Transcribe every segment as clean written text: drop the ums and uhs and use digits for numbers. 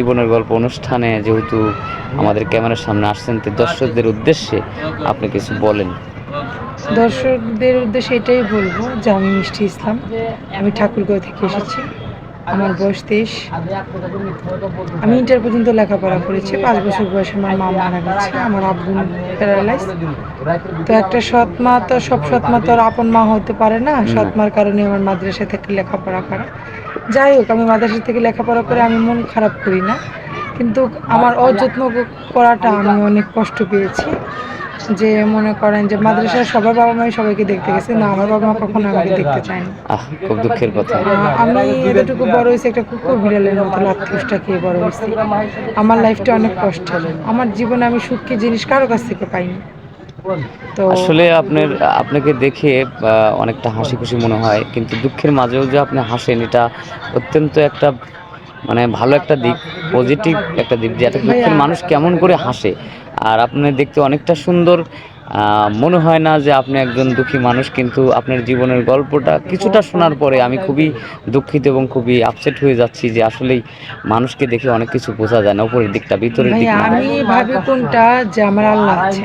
জীবনের গল্প অনুষ্ঠানে যেহেতু আমাদের ক্যামেরার সামনে আসছেন, তো দর্শকদের উদ্দেশ্যে আপনি কিছু বলেন। দর্শকদের উদ্দেশ্যে এটাই বলবো যে আমি মিষ্টি ইসলাম, আমি ঠাকুরগাঁও থেকে এসেছি। আমার বয়স 23। আমি ইন্টার পর্যন্ত লেখাপড়া করেছি। 5 বছর বয়সে আমার মা মারা গেছে, আমার আব্বু প্যারালাইজ। তো একটা সৎ মা তো সব সৎ মা তো আর আপন মা হতে পারে না। সৎ মার কারণে আমার মাদ্রাসা থেকে লেখাপড়া করা। যাই হোক, আমি মাদ্রাসা থেকে লেখাপড়া করে আমি মন খারাপ করি না, কিন্তু আমার অযত্ন করাটা আমি অনেক কষ্ট পেয়েছি। যে মনে করেন যে মাদ্রাসার সবার বাবা মাই সবাইকে দেখতে গেছে, না আমার বাবা মা কখনো আমাকে দেখতে চায়নি। খুব দুঃখের কথা। আমি এতটুকু বড় হয়েছি একটা কুকুর বিড়ালের মতো লাথি খেয়ে বড় হয়েছি। আমার লাইফটা অনেক কষ্টের। আমার জীবনে আমি সুখী জিনিস কারো কাছ থেকে পাইনি। তো আসলে আপনাকে দেখে অনেকটা হাসি খুশি মনে হয়, কিন্তু দুঃখের মাঝেও যে আপনি হাসেন, এটা অত্যন্ত একটা মানে ভালো একটা দিক, পজিটিভ একটা দিক, যে একটা দুঃখের ভাইয়া, মানুষ কেমন করে হাসে। আর আপনি দেখতে অনেকটা সুন্দর, মনে হয় না যে আপনি একজন দুঃখী মানুষ। কিন্তু আপনার জীবনের গল্পটা কিছুটা শোনার পরে আমি খুবই দুঃখিত এবং খুবই আপসেট হয়ে যাচ্ছি যে আসলেই মানুষকে দেখে অনেক কিছু বোঝা যায় না, উপরের দিকটা, ভিতরের দিক ভাইয়া না। আমি ভাবি কোনটা যে আমার আল্লাহ আছে,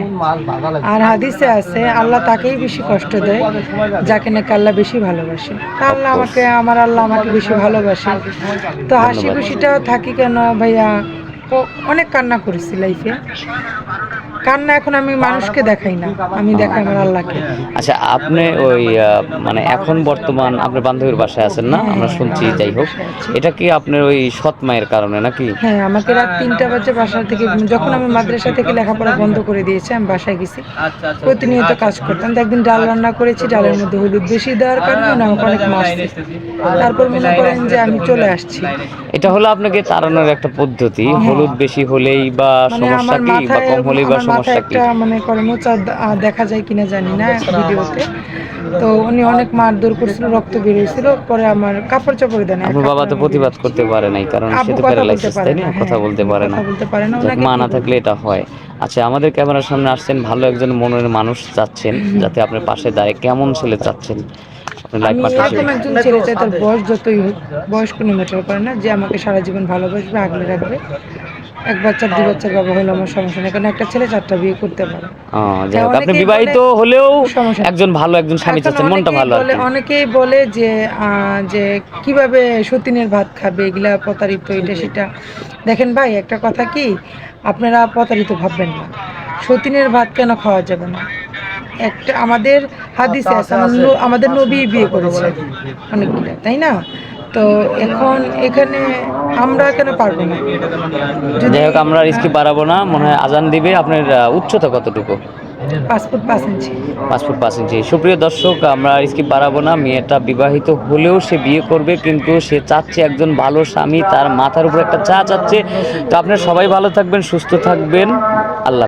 আর হাদিসে আছে আল্লাহ তাকেই বেশি কষ্ট দেয় যাকে নাকি আল্লাহ বেশি ভালোবাসে। তা আল্লাহ আমাকে, আমার আল্লাহ আমাকে বেশি ভালোবাসে। তো হাসি ধন্যবাদ। খুশিটাও থাকি কেন ভাইয়া। অনেক কান্না করেছি লাইফে। কান্না এখন আমি মানুষকে দেখাই না, আমি দেখাই আমার আল্লাহকে। আচ্ছা, আপনি ওই মানে এখন বর্তমান আপনার বান্ধবীর বাসায় আছেন না, হ্যাঁ আমরা হ্যাঁ, শুনছি। আমার যাই হোক, বাসায় আছি। এটা কি আপনার ওই সৎ মায়ের কারণে নাকি? হ্যাঁ, আমাকে রাত 3টা বাজে বাসা থেকে, যখন আমি মাদ্রাসা থেকে লেখাপড়া বন্ধ করে দিয়েছি, আমি বাসায় গেছি। প্রতিনিয়ত কাজ করতাম। তো একদিন ডাল রান্না করেছি, ডালের মধ্যে হলুদ বেশি দেওয়ার কারণে না আমাকে অনেক মারছে। তারপর মনে করেন যে আমি চলে আসছি। এটা হলো আপনাকে তাড়ানোর একটা পদ্ধতি। হ্যাঁ, হলুদ বেশি হলেই বা মানে সমস্যা কি, বা কম হলেই বা আমার মাথায় সমস্যা কি? একটা মানে করে মোচা দেখা যায় কিনা জানি না ভিডিওতে। তো উনি অনেক মারধর করছিল, রক্ত বের হয়েছিল। পরে আমার কাপড় চোপড় দেন, এক আপনার বাবা কাপড়ের তো মধ্যে প্রতিবাদ বেরিয়েছি। করতে পারে নাই, কারণ সে আব্বু তো কথা বলতে প্যারালাইসিস, পারে তাই না? না, কথা হ্যাঁ বলতে উনি পারে না। কথা বলতে পারে না, যাক, ওনাকে মা কি না থাকলে বলবো। এটা হয়। আচ্ছা, আমাদের ক্যামেরার সামনে আসছেন, ভালো একজন মনের মানুষ চাচ্ছেন, যাতে আপনার পাশে দাঁড়ায়। কেমন ছেলে চাচ্ছেন আপনার লাইফ আমি পার্টনার এরকম হিসেবে? একজন ছেলে চাই, তার বয়স যতই হোক, বয়স কোনো ম্যাটার করে না, যে আমাকে সারা জীবন ভালোবাসবে, আগলে রাখবে। 1 বাচ্চা 2 বাচ্চার বাবা হলে আমার সমস্যা নেই, কারণ একটা ছেলে 4টা বিয়ে করতে পারে। যাই হ্যাঁ, হোক, আপনি অনেকেই বলে বিবাহিত হলেও সমস্যা নেই। একজন ভালো একজন স্বামী এখন চাচ্ছেন, মনটা ভালো আর কি। অনেকেই বলে যে যে কিভাবে সতীনের ভাত খাবে, এগুলা প্রতারিত, এটা সেটা। দেখেন ভাই, একটা কথা কি, আপনারা প্রতারিত ভাববেন না। সতীনের ভাত কেন খাওয়া যাবে না? একটা আমাদের হাদিসে আছে, আমাদের নবী বিয়ে করেছে অনেকগুলা, তাই না? তো এখন এখানে আমরা কেন পারবো না? যদি যাই হোক, আমরা স্কিপ বাড়াবো না, মনে হয় আজান দিবে। আপনার উচ্চতা কতটুকু? 5 ফুট 5 ইঞ্চি। 5 ফুট 5 ইঞ্চি। সুপ্রিয় দর্শক, আমরা স্কিপ বাড়াবো না। মেয়েটা বিবাহিত হলেও সে বিয়ে করবে, কিন্তু সে চাচ্ছে একজন ভালো স্বামী, তার মাথার উপর একটা চাচ্ছে। তো আপনারা সবাই ভালো থাকবেন, সুস্থ থাকবেন। আল্লাহ।